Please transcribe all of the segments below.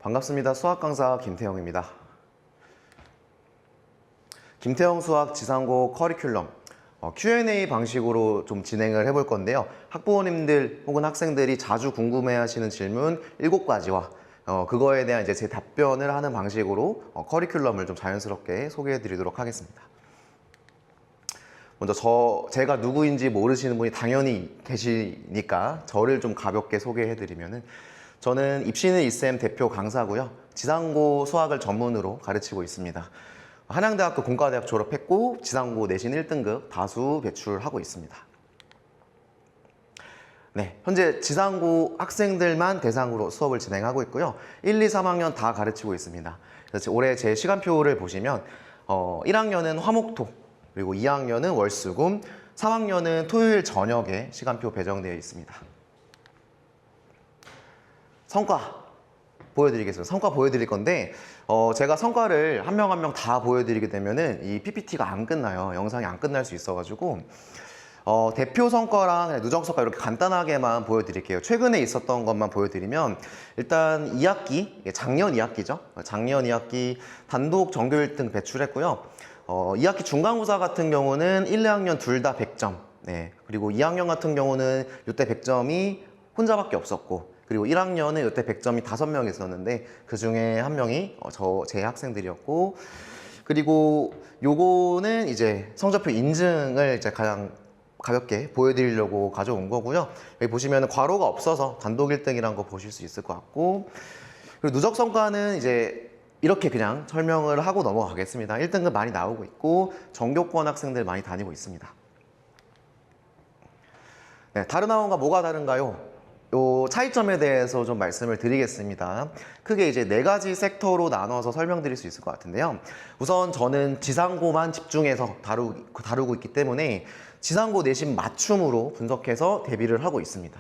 반갑습니다. 수학 강사 김태형입니다. 김태형 수학 지상고 커리큘럼 Q&A 방식으로 좀 진행을 해볼 건데요. 학부모님들 혹은 학생들이 자주 궁금해하시는 질문 7가지와 그거에 대한 이제 제 답변을 하는 방식으로 커리큘럼을 좀 자연스럽게 소개해 드리도록 하겠습니다. 먼저 제가 누구인지 모르시는 분이 당연히 계시니까 저를 좀 가볍게 소개해 드리면은, 저는 입시는 이쌤 대표 강사고요. 지상고 수학을 전문으로 가르치고 있습니다. 한양대학교 공과대학 졸업했고 지상고 내신 1등급 다수 배출하고 있습니다. 네, 현재 지상고 학생들만 대상으로 수업을 진행하고 있고요. 1, 2, 3학년 다 가르치고 있습니다. 그래서 올해 제 시간표를 보시면 1학년은 화목토, 그리고 2학년은 월수금, 3학년은 토요일 저녁에 시간표 배정되어 있습니다. 성과 보여드리겠습니다. 성과 보여드릴 건데 제가 성과를 한 명 한 명 다 보여드리게 되면은 이 PPT가 안 끝나요. 영상이 안 끝날 수 있어가지고 대표 성과랑 누적 성과 이렇게 간단하게만 보여드릴게요. 최근에 있었던 것만 보여드리면, 일단 2학기, 작년 2학기죠. 작년 2학기 단독 전교 1등 배출했고요. 2학기 중간고사 같은 경우는 1, 2학년 둘 다 100점. 네. 그리고 2학년 같은 경우는 이때 100점이 혼자밖에 없었고, 그리고 1학년은 이때 100점이 5명 있었는데 그 중에 한 명이 제 학생들이었고, 그리고 요거는 이제 성적표 인증을 이제 가장 가볍게 보여드리려고 가져온 거고요. 여기 보시면 괄호가 없어서 단독 1등이라는 거 보실 수 있을 것 같고, 그리고 누적 성과는 이제 이렇게 그냥 설명을 하고 넘어가겠습니다. 1등급 많이 나오고 있고 전교권 학생들 많이 다니고 있습니다. 네, 다른 학원과 뭐가 다른가요? 요 차이점에 대해서 좀 말씀을 드리겠습니다. 크게 이제 4가지 섹터로 나눠서 설명드릴 수 있을 것 같은데요. 우선 저는 지상고만 집중해서 다루고 있기 때문에 지상고 내신 맞춤으로 분석해서 대비를 하고 있습니다.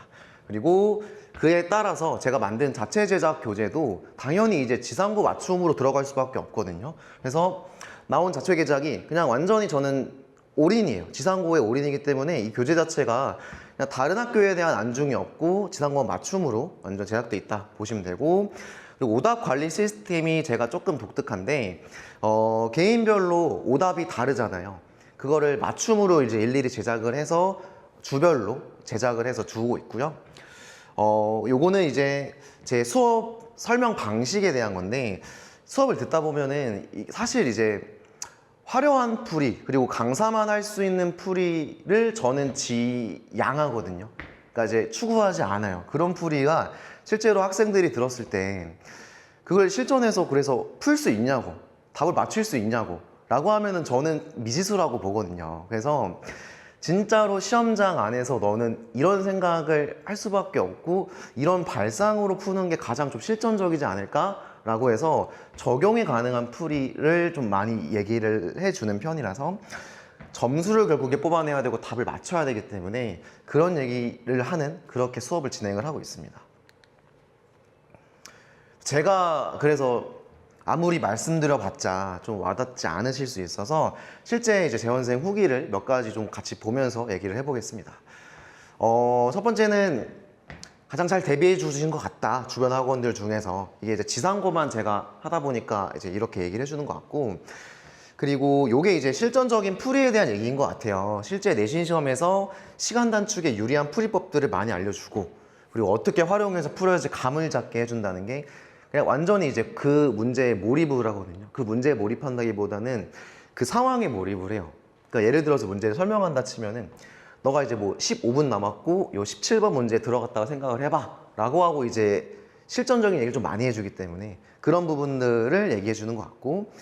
그리고 그에 따라서 제가 만든 자체 제작 교재도 당연히 이제 지상고 맞춤으로 들어갈 수밖에 없거든요. 그래서 나온 자체 제작이 그냥 완전히 저는 올인이에요. 지상고의 올인이기 때문에 이 교재 자체가 그냥 다른 학교에 대한 안중이 없고 지상고 맞춤으로 완전 제작돼 있다 보시면 되고, 그리고 오답 관리 시스템이 제가 조금 독특한데 개인별로 오답이 다르잖아요. 그거를 맞춤으로 이제 일일이 제작을 해서 주별로 제작을 해서 두고 있고요. 요거는 이제 제 수업 설명 방식에 대한 건데, 수업을 듣다 보면은 사실 이제 화려한 풀이, 그리고 강사만 할 수 있는 풀이를 저는 지향하거든요. 그러니까 이제 추구하지 않아요. 그런 풀이가 실제로 학생들이 들었을 때 그걸 실전에서 그래서 풀 수 있냐고, 답을 맞출 수 있냐고 라고 하면은 저는 미지수라고 보거든요. 그래서 진짜로 시험장 안에서 너는 이런 생각을 할 수밖에 없고 이런 발상으로 푸는 게 가장 좀 실전적이지 않을까? 라고 해서 적용이 가능한 풀이를 좀 많이 얘기를 해주는 편이라서, 점수를 결국에 뽑아내야 되고 답을 맞춰야 되기 때문에 그런 얘기를 하는, 그렇게 수업을 진행을 하고 있습니다. 제가 그래서 아무리 말씀드려봤자 좀 와닿지 않으실 수 있어서 실제 이제 재원생 후기를 몇 가지 좀 같이 보면서 얘기를 해보겠습니다. 첫 번째는 가장 잘 대비해 주신 것 같다, 주변 학원들 중에서. 이게 이제 지상고만 제가 하다 보니까 이제 이렇게 얘기를 해주는 것 같고, 그리고 요게 이제 실전적인 풀이에 대한 얘기인 것 같아요. 실제 내신 시험에서 시간 단축에 유리한 풀이법들을 많이 알려주고, 그리고 어떻게 활용해서 풀어야지 감을 잡게 해준다는 게 그냥 완전히 이제 그 문제에 몰입을 하거든요. 그 문제에 몰입한다기보다는 그 상황에 몰입을 해요. 그러니까 예를 들어서 문제를 설명한다 치면은, 너가 이제 뭐 15분 남았고 요 17번 문제에 들어갔다가 생각을 해봐 라고 하고 이제 실전적인 얘기를 좀 많이 해주기 때문에 그런 부분들을 얘기해 주는 것 같고,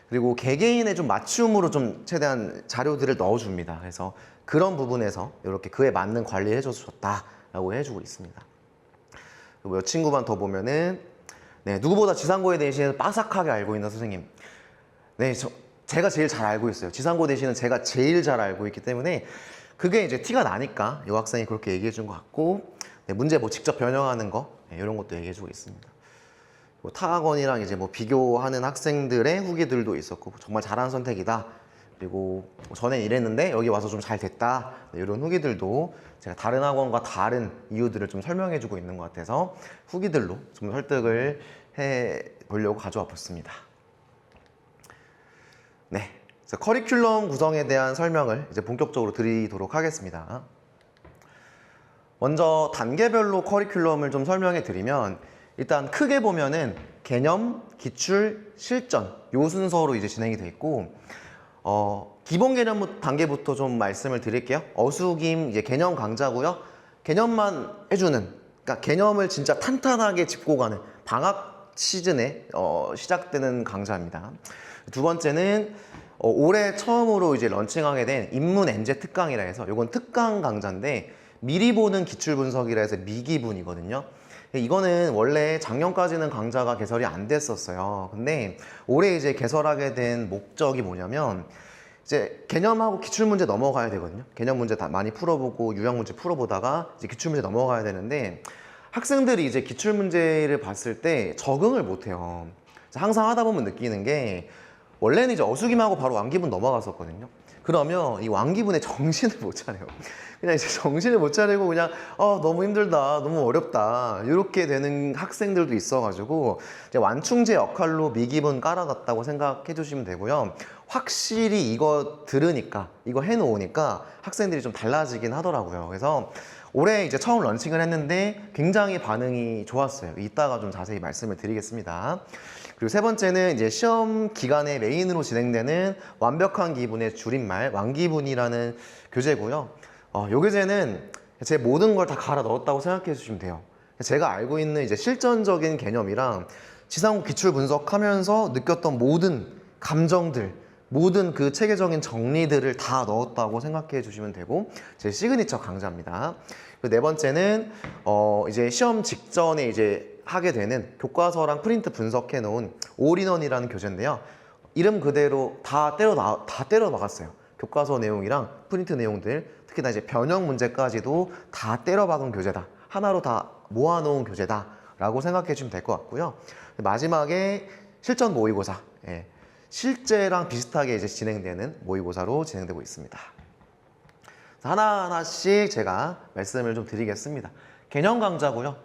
그리고 개개인의 좀 맞춤으로 좀 최대한 자료들을 넣어줍니다. 그래서 그런 부분에서 이렇게 그에 맞는 관리를 해줬다 라고 해주고 있습니다. 그리고 이 친구만 더 보면은, 네, 누구보다 지상고에 대해서 빠삭하게 알고 있는 선생님. 네, 제가 제일 잘 알고 있어요. 지상고 대신은 제가 제일 잘 알고 있기 때문에 그게 이제 티가 나니까 이 학생이 그렇게 얘기해 준 것 같고, 네, 문제 뭐 직접 변형하는 거, 네, 이런 것도 얘기해 주고 있습니다. 타 학원이랑 이제 뭐 비교하는 학생들의 후기들도 있었고, 정말 잘한 선택이다, 그리고 전엔 이랬는데 여기 와서 좀 잘 됐다, 네, 이런 후기들도 제가 다른 학원과 다른 이유들을 좀 설명해 주고 있는 것 같아서 후기들로 좀 설득을 해 보려고 가져와 봤습니다. 네, 그래서 커리큘럼 구성에 대한 설명을 이제 본격적으로 드리도록 하겠습니다. 먼저 단계별로 커리큘럼을 좀 설명해 드리면, 일단 크게 보면은 개념, 기출, 실전 요 순서로 이제 진행이 돼 있고, 기본 개념 단계부터 좀 말씀을 드릴게요. 어수김 이제 개념 강좌고요. 개념만 해주는, 그러니까 개념을 진짜 탄탄하게 짚고 가는 방학 시즌에 시작되는 강좌입니다. 두 번째는 올해 처음으로 이제 런칭하게 된 인문 엔제 특강이라 해서, 이건 특강 강좌인데 미리 보는 기출 분석이라 해서 미기분이거든요. 이거는 원래 작년까지는 강좌가 개설이 안 됐었어요. 근데 올해 이제 개설하게 된 목적이 뭐냐면, 이제 개념하고 기출 문제 넘어가야 되거든요. 개념 문제 다 많이 풀어보고 유형 문제 풀어보다가 이제 기출 문제 넘어가야 되는데, 학생들이 이제 기출 문제를 봤을 때 적응을 못해요. 항상 하다 보면 느끼는 게, 원래는 이제 어수김하고 바로 완기분 넘어갔었거든요. 그러면 이 완기분에 정신을 못 차려요. 그냥 이제 정신을 못 차리고 그냥 너무 힘들다, 너무 어렵다, 이렇게 되는 학생들도 있어가지고 이제 완충제 역할로 미기분 깔아놨다고 생각해 주시면 되고요. 확실히 이거 들으니까, 이거 해놓으니까 학생들이 좀 달라지긴 하더라고요. 그래서 올해 이제 처음 런칭을 했는데 굉장히 반응이 좋았어요. 이따가 좀 자세히 말씀을 드리겠습니다. 그리고 세 번째는 이제 시험 기간에 메인으로 진행되는 완벽한 기분의 줄임말 완기분이라는 교재고요. 이 교재는 제 모든 걸 다 갈아 넣었다고 생각해 주시면 돼요. 제가 알고 있는 이제 실전적인 개념이랑 지상국 기출 분석하면서 느꼈던 모든 감정들, 모든 그 체계적인 정리들을 다 넣었다고 생각해 주시면 되고, 제 시그니처 강좌입니다. 네 번째는 이제 시험 직전에 이제 하게 되는 교과서랑 프린트 분석해 놓은 올인원이라는 교재인데요. 이름 그대로 다 때려 박았어요. 교과서 내용이랑 프린트 내용들, 특히나 이제 변형 문제까지도 다 때려 박은 교재다, 하나로 다 모아놓은 교재다 라고 생각해 주시면 될 것 같고요. 마지막에 실전 모의고사, 실제랑 비슷하게 이제 진행되는 모의고사로 진행되고 있습니다. 하나하나씩 제가 말씀을 좀 드리겠습니다. 개념 강좌고요.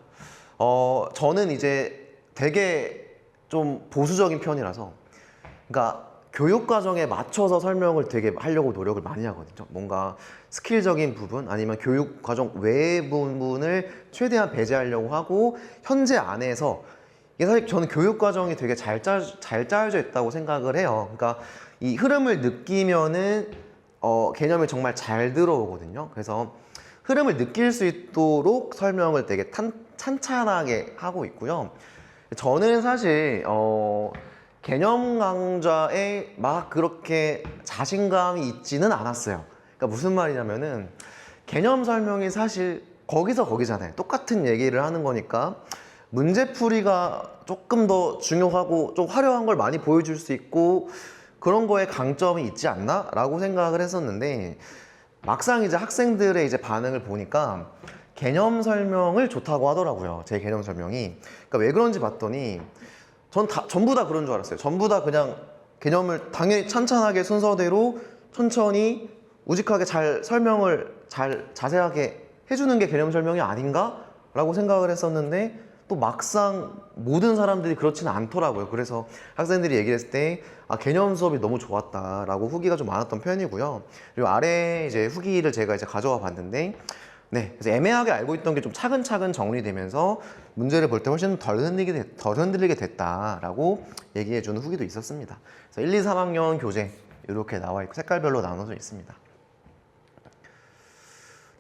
저는 이제 되게 좀 보수적인 편이라서, 그러니까 교육 과정에 맞춰서 설명을 되게 하려고 노력을 많이 하거든요. 뭔가 스킬적인 부분 아니면 교육 과정 외의 부분을 최대한 배제하려고 하고, 현재 안에서, 이게 사실 저는 교육 과정이 되게 잘 짜여져 있다고 생각을 해요. 그러니까 이 흐름을 느끼면은 개념이 정말 잘 들어오거든요. 그래서 흐름을 느낄 수 있도록 설명을 되게 찬찬하게 하고 있고요. 저는 사실 개념 강좌에 막 그렇게 자신감이 있지는 않았어요. 그러니까 무슨 말이냐면은, 개념 설명이 사실 거기서 거기잖아요. 똑같은 얘기를 하는 거니까 문제풀이가 조금 더 중요하고 좀 화려한 걸 많이 보여줄 수 있고 그런 거에 강점이 있지 않나? 라고 생각을 했었는데, 막상 이제 학생들의 이제 반응을 보니까 개념 설명을 좋다고 하더라고요. 제 개념 설명이. 그러니까 왜 그런지 봤더니, 전부 다 그런 줄 알았어요. 전부 다 그냥 개념을 당연히 찬찬하게 순서대로 천천히 우직하게 잘 설명을 잘 자세하게 해주는 게 개념 설명이 아닌가? 라고 생각을 했었는데, 또 막상 모든 사람들이 그렇지는 않더라고요. 그래서 학생들이 얘기했을 때 개념 수업이 너무 좋았다라고 후기가 좀 많았던 편이고요. 그리고 아래 이제 후기를 제가 이제 가져와 봤는데, 그래서 애매하게 알고 있던 게 좀 차근차근 정리되면서 문제를 볼 때 훨씬 덜 흔들리게 됐다라고 얘기해 주는 후기도 있었습니다. 그래서 1, 2, 3학년 교재 이렇게 나와 있고 색깔별로 나눠져 있습니다.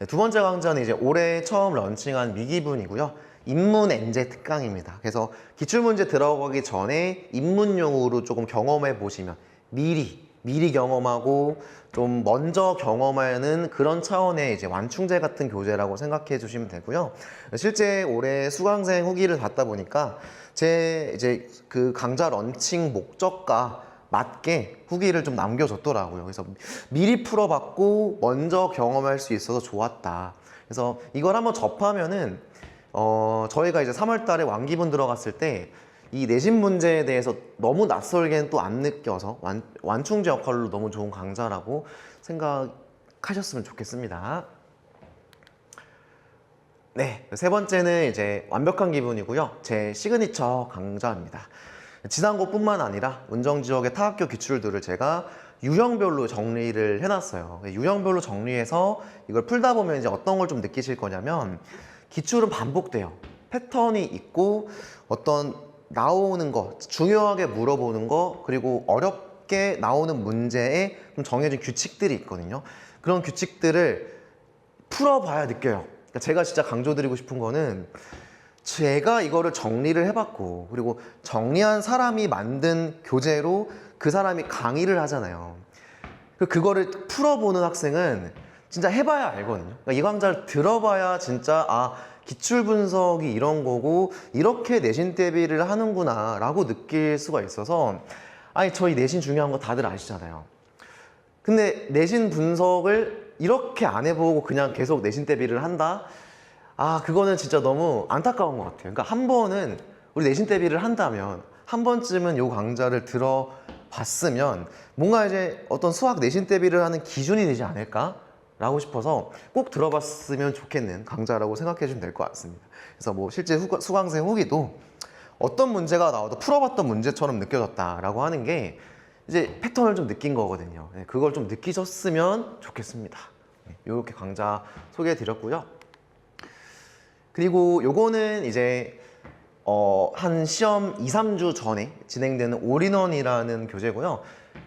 두 번째 강좌는 이제 올해 처음 런칭한 미기분이고요. 인문 엔제 특강입니다. 그래서 기출문제 들어가기 전에 입문용으로 조금 경험해 보시면, 미리 경험하고 좀 먼저 경험하는 그런 차원의 이제 완충제 같은 교재라고 생각해 주시면 되고요. 실제 올해 수강생 후기를 받다 보니까 제 이제 그 강좌 런칭 목적과 맞게 후기를 좀 남겨줬더라고요. 그래서 미리 풀어봤고 먼저 경험할 수 있어서 좋았다. 그래서 이걸 한번 접하면은 저희가 이제 3월 달에 완기분 들어갔을 때 이 내신 문제에 대해서 너무 낯설게는 또 안 느껴서 완충제 역할로 너무 좋은 강좌라고 생각하셨으면 좋겠습니다. 네, 세 번째는 이제 완벽한 기분이고요. 제 시그니처 강좌입니다. 지상고뿐만 아니라 운정지역의 타학교 기출들을 제가 유형별로 정리를 해놨어요. 유형별로 정리해서 이걸 풀다 보면 이제 어떤 걸 좀 느끼실 거냐면 기출은 반복돼요. 패턴이 있고 어떤 나오는 거, 중요하게 물어보는 거, 그리고 어렵게 나오는 문제에 좀 정해진 규칙들이 있거든요. 그런 규칙들을 풀어봐야 느껴요. 그러니까 제가 진짜 강조드리고 싶은 거는 제가 이거를 정리를 해봤고, 그리고 정리한 사람이 만든 교재로 그 사람이 강의를 하잖아요. 그거를 풀어보는 학생은 진짜 해봐야 알거든요. 그러니까 이 강좌를 들어봐야 진짜 기출 분석이 이런 거고 이렇게 내신 대비를 하는구나 라고 느낄 수가 있어서, 아니 저희 내신 중요한 거 다들 아시잖아요. 근데 내신 분석을 이렇게 안 해보고 그냥 계속 내신 대비를 한다? 그거는 진짜 너무 안타까운 것 같아요. 그러니까 한 번은 우리 내신 대비를 한다면 한 번쯤은 요 강좌를 들어봤으면 뭔가 이제 어떤 수학 내신 대비를 하는 기준이 되지 않을까? 라고 싶어서 꼭 들어봤으면 좋겠는 강좌라고 생각해 주시면 될 것 같습니다. 그래서 뭐 실제 수강생 후기도 어떤 문제가 나와도 풀어봤던 문제처럼 느껴졌다라고 하는 게 이제 패턴을 좀 느낀 거거든요. 그걸 좀 느끼셨으면 좋겠습니다. 이렇게 강좌 소개해 드렸고요. 그리고 요거는 이제 한 시험 2, 3주 전에 진행되는 올인원이라는 교재고요.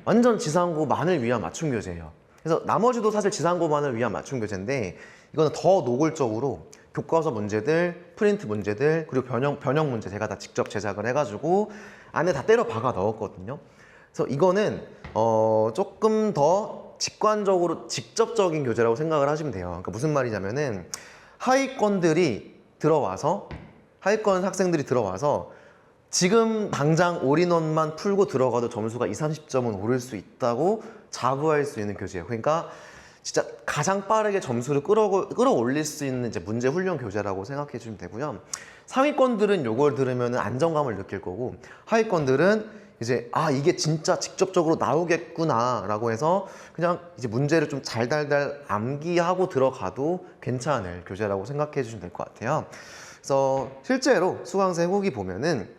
완전 지상고만을 위한 맞춤 교재예요. 그래서 나머지도 사실 지상고만을 위한 맞춤 교재인데 이거는 더 노골적으로 교과서 문제들, 프린트 문제들, 그리고 변형 문제 제가 다 직접 제작을 해가지고 안에 다 때려 박아 넣었거든요. 그래서 이거는 조금 더 직관적으로 직접적인 교재라고 생각을 하시면 돼요. 그러니까 무슨 말이냐면은 하위권 학생들이 들어와서 지금 당장 올인원만 풀고 들어가도 점수가 20, 30점은 오를 수 있다고 자부할 수 있는 교재예요. 그러니까 진짜 가장 빠르게 점수를 끌어올릴 수 있는 이제 문제 훈련 교재라고 생각해 주시면 되고요. 상위권들은 요걸 들으면 안정감을 느낄 거고, 하위권들은 이제 이게 진짜 직접적으로 나오겠구나 라고 해서 그냥 이제 문제를 좀 달달달 암기하고 들어가도 괜찮을 교재라고 생각해 주시면 될 것 같아요. 그래서 실제로 수강생 후기 보면은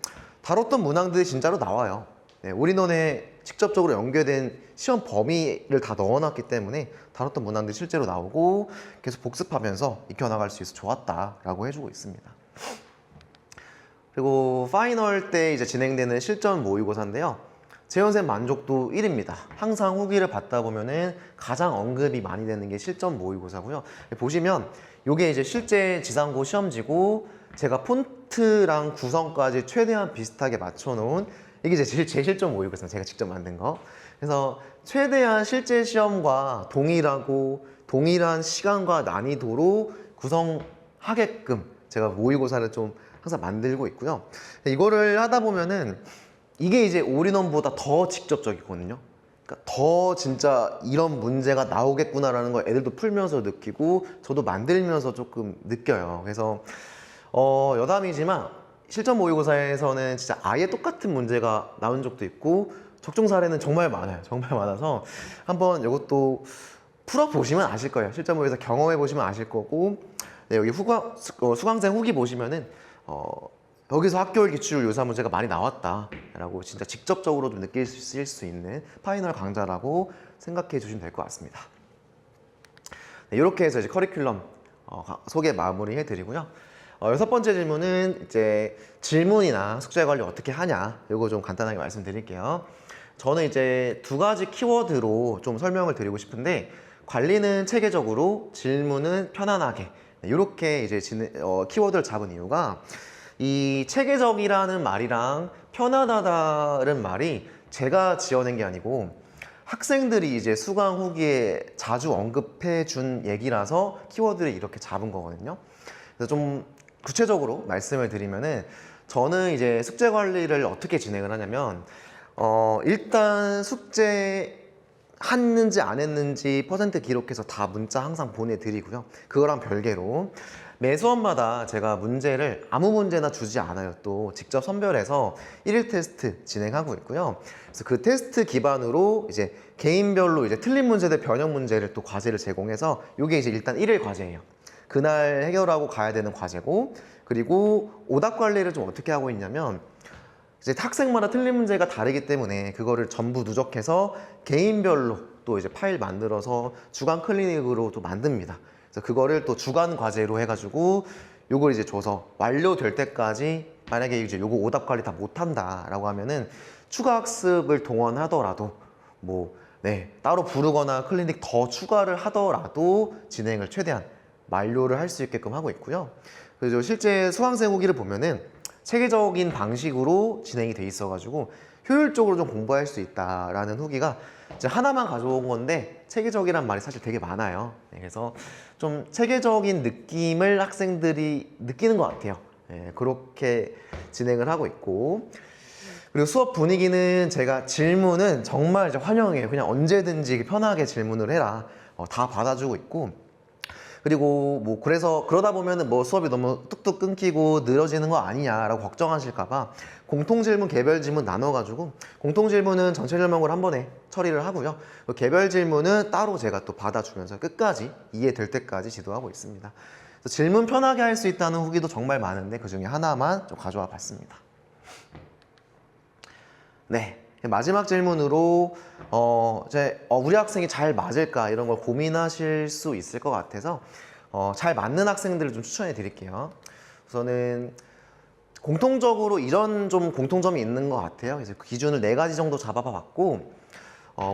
다뤘던 문항들이 진짜로 나와요. 올인원에 직접적으로 연계된 시험 범위를 다 넣어놨기 때문에 다뤘던 문항들이 실제로 나오고 계속 복습하면서 익혀나갈 수 있어서 좋았다라고 해주고 있습니다. 그리고 파이널 때 이제 진행되는 실전 모의고사인데요. 재연생 만족도 1입니다. 항상 후기를 받다 보면은 가장 언급이 많이 되는 게 실전 모의고사고요. 보시면 이게 이제 실제 지상고 시험지고 제가 폰트랑 구성까지 최대한 비슷하게 맞춰놓은 이게 제 실전 모의고사입니다. 제가 직접 만든 거. 그래서 최대한 실제 시험과 동일한 시간과 난이도로 구성하게끔 제가 모의고사를 좀 항상 만들고 있고요. 이거를 하다 보면은 이게 이제 올인원보다 더 직접적이거든요. 그러니까 더 진짜 이런 문제가 나오겠구나라는 걸 애들도 풀면서 느끼고 저도 만들면서 조금 느껴요. 그래서 여담이지만 실전 모의고사에서는 진짜 아예 똑같은 문제가 나온 적도 있고 적중 사례는 정말 많아요. 정말 많아서 한번 이것도 풀어보시면 아실 거예요. 실전 모의고사 경험해보시면 아실 거고, 여기 수강생 후기 보시면은 여기서 학교일 기출 요사 문제가 많이 나왔다라고 진짜 직접적으로 좀 느끼실 수 있는 파이널 강좌라고 생각해 주시면 될 것 같습니다. 이렇게 해서 이제 커리큘럼 소개 마무리해 드리고요. 여섯 번째 질문은 이제 질문이나 숙제 관리 어떻게 하냐, 이거 좀 간단하게 말씀드릴게요. 저는 이제 두 가지 키워드로 좀 설명을 드리고 싶은데, 관리는 체계적으로, 질문은 편안하게, 이렇게 이제 키워드를 잡은 이유가, 이 체계적이라는 말이랑 편안하다는 말이 제가 지어낸 게 아니고 학생들이 이제 수강 후기에 자주 언급해 준 얘기라서 키워드를 이렇게 잡은 거거든요. 그래서 좀 구체적으로 말씀을 드리면은, 저는 이제 숙제 관리를 어떻게 진행을 하냐면 일단 숙제 했는지 안 했는지 퍼센트 기록해서 다 문자 항상 보내드리고요. 그거랑 별개로 매 수업마다 제가 문제를 아무 문제나 주지 않아요. 또 직접 선별해서 1일 테스트 진행하고 있고요. 그래서 그 테스트 기반으로 이제 개인별로 이제 틀린 문제 대 변형 문제를 또 과제를 제공해서 이게 이제 일단 1일 과제예요. 그날 해결하고 가야 되는 과제고, 그리고 오답 관리를 좀 어떻게 하고 있냐면 이제 학생마다 틀린 문제가 다르기 때문에 그거를 전부 누적해서 개인별로 또 이제 파일 만들어서 주간 클리닉으로 또 만듭니다. 그래서 그거를 또 주간 과제로 해가지고 요걸 이제 줘서 완료될 때까지, 만약에 이제 요거 오답 관리 다 못한다라고 하면은 추가 학습을 동원하더라도 따로 부르거나 클리닉 더 추가를 하더라도 진행을 최대한 만료를 할 수 있게끔 하고 있고요. 그래서 실제 수강생 후기를 보면은 체계적인 방식으로 진행이 돼 있어가지고 효율적으로 좀 공부할 수 있다라는 후기가 이제 하나만 가져온 건데 체계적이란 말이 사실 되게 많아요. 그래서 좀 체계적인 느낌을 학생들이 느끼는 것 같아요. 그렇게 진행을 하고 있고, 그리고 수업 분위기는 제가 질문은 정말 이제 환영해요. 그냥 언제든지 편하게 질문을 해라. 다 받아주고 있고, 그리고 그래서 그러다 보면은 수업이 너무 뚝뚝 끊기고 늘어지는 거 아니냐라고 걱정하실까봐 공통 질문, 개별 질문 나눠가지고, 공통 질문은 전체 질문을 한 번에 처리를 하고요. 개별 질문은 따로 제가 또 받아주면서 끝까지 이해될 때까지 지도하고 있습니다. 그래서 질문 편하게 할 수 있다는 후기도 정말 많은데 그 중에 하나만 좀 가져와 봤습니다. 네, 마지막 질문으로 우리 학생이 잘 맞을까 이런 걸 고민하실 수 있을 것 같아서 잘 맞는 학생들을 좀 추천해 드릴게요. 우선은 공통적으로 이런 좀 공통점이 있는 것 같아요. 그래서 그 기준을 4가지 정도 잡아봤고,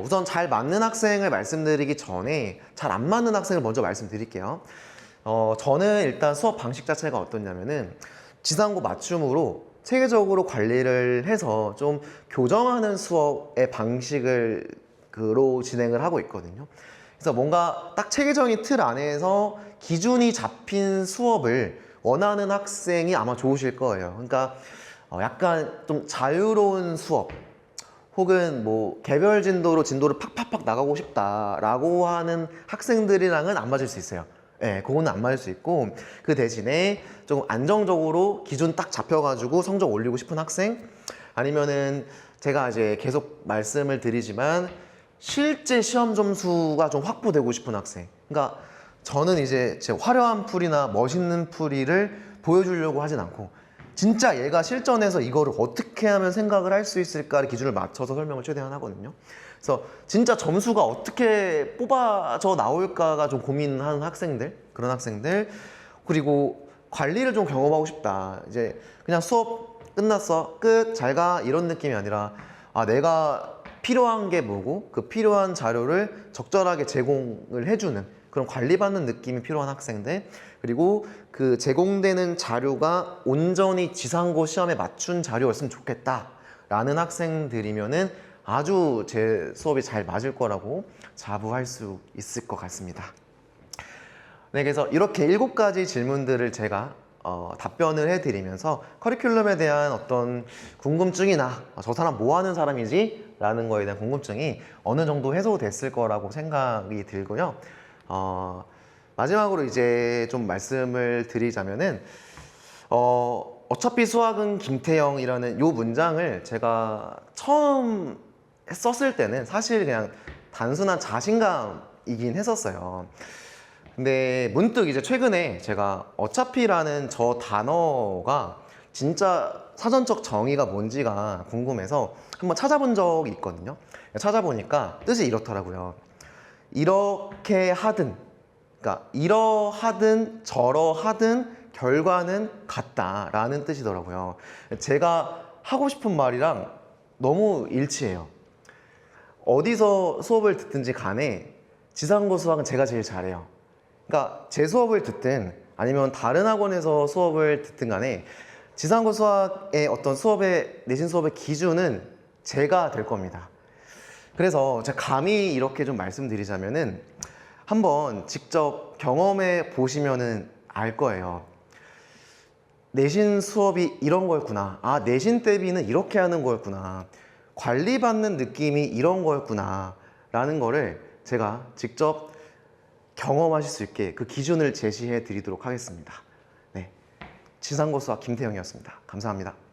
우선 잘 맞는 학생을 말씀드리기 전에 잘 안 맞는 학생을 먼저 말씀드릴게요. 저는 일단 수업 방식 자체가 어떠냐면은 지상고 맞춤으로 체계적으로 관리를 해서 좀 교정하는 수업의 방식으로 진행을 하고 있거든요. 그래서 뭔가 딱 체계적인 틀 안에서 기준이 잡힌 수업을 원하는 학생이 아마 좋으실 거예요. 그러니까 약간 좀 자유로운 수업, 혹은 개별 진도를 팍팍팍 나가고 싶다라고 하는 학생들이랑은 안 맞을 수 있어요. 그거는 안 맞을 수 있고, 그 대신에 좀 안정적으로 기준 딱 잡혀가지고 성적 올리고 싶은 학생, 아니면은 제가 이제 계속 말씀을 드리지만 실제 시험 점수가 좀 확보되고 싶은 학생. 그러니까 저는 이제 제 화려한 풀이나 멋있는 풀이를 보여주려고 하진 않고, 진짜 얘가 실전에서 이거를 어떻게 하면 생각을 할 수 있을까를 기준을 맞춰서 설명을 최대한 하거든요. 그래서 진짜 점수가 어떻게 뽑아져 나올까가 좀 고민하는 학생들, 그런 학생들, 그리고 관리를 좀 경험하고 싶다. 이제 그냥 수업 끝났어, 끝, 잘 가, 이런 느낌이 아니라 내가 필요한 게 뭐고 그 필요한 자료를 적절하게 제공을 해주는 그런 관리받는 느낌이 필요한 학생들, 그리고 그 제공되는 자료가 온전히 지상고 시험에 맞춘 자료였으면 좋겠다라는 학생들이면은 아주 제 수업이 잘 맞을 거라고 자부할 수 있을 것 같습니다. 네, 그래서 이렇게 7가지 질문들을 제가 답변을 해드리면서 커리큘럼에 대한 어떤 궁금증이나 저 사람 뭐 하는 사람이지? 라는 거에 대한 궁금증이 어느 정도 해소됐을 거라고 생각이 들고요. 마지막으로 이제 좀 말씀을 드리자면은 어차피 수학은 김태형이라는 요 문장을 제가 처음 썼을 때는 사실 그냥 단순한 자신감이긴 했었어요. 근데 문득 이제 최근에 제가 어차피라는 저 단어가 진짜 사전적 정의가 뭔지가 궁금해서 한번 찾아본 적이 있거든요. 찾아보니까 뜻이 이렇더라고요. 이렇게 하든, 그러니까 이러하든 저러하든 결과는 같다라는 뜻이더라고요. 제가 하고 싶은 말이랑 너무 일치해요. 어디서 수업을 듣든지 간에 지상고 수학은 제가 제일 잘해요. 그러니까 제 수업을 듣든 아니면 다른 학원에서 수업을 듣든 간에 지상고 수학의 어떤 내신 수업의 기준은 제가 될 겁니다. 그래서 제가 감히 이렇게 좀 말씀드리자면은 한번 직접 경험해 보시면은 알 거예요. 내신 수업이 이런 거였구나. 내신 대비는 이렇게 하는 거였구나. 관리받는 느낌이 이런 거였구나. 라는 거를 제가 직접 경험하실 수 있게 그 기준을 제시해 드리도록 하겠습니다. 지상고수와 김태형이었습니다. 감사합니다.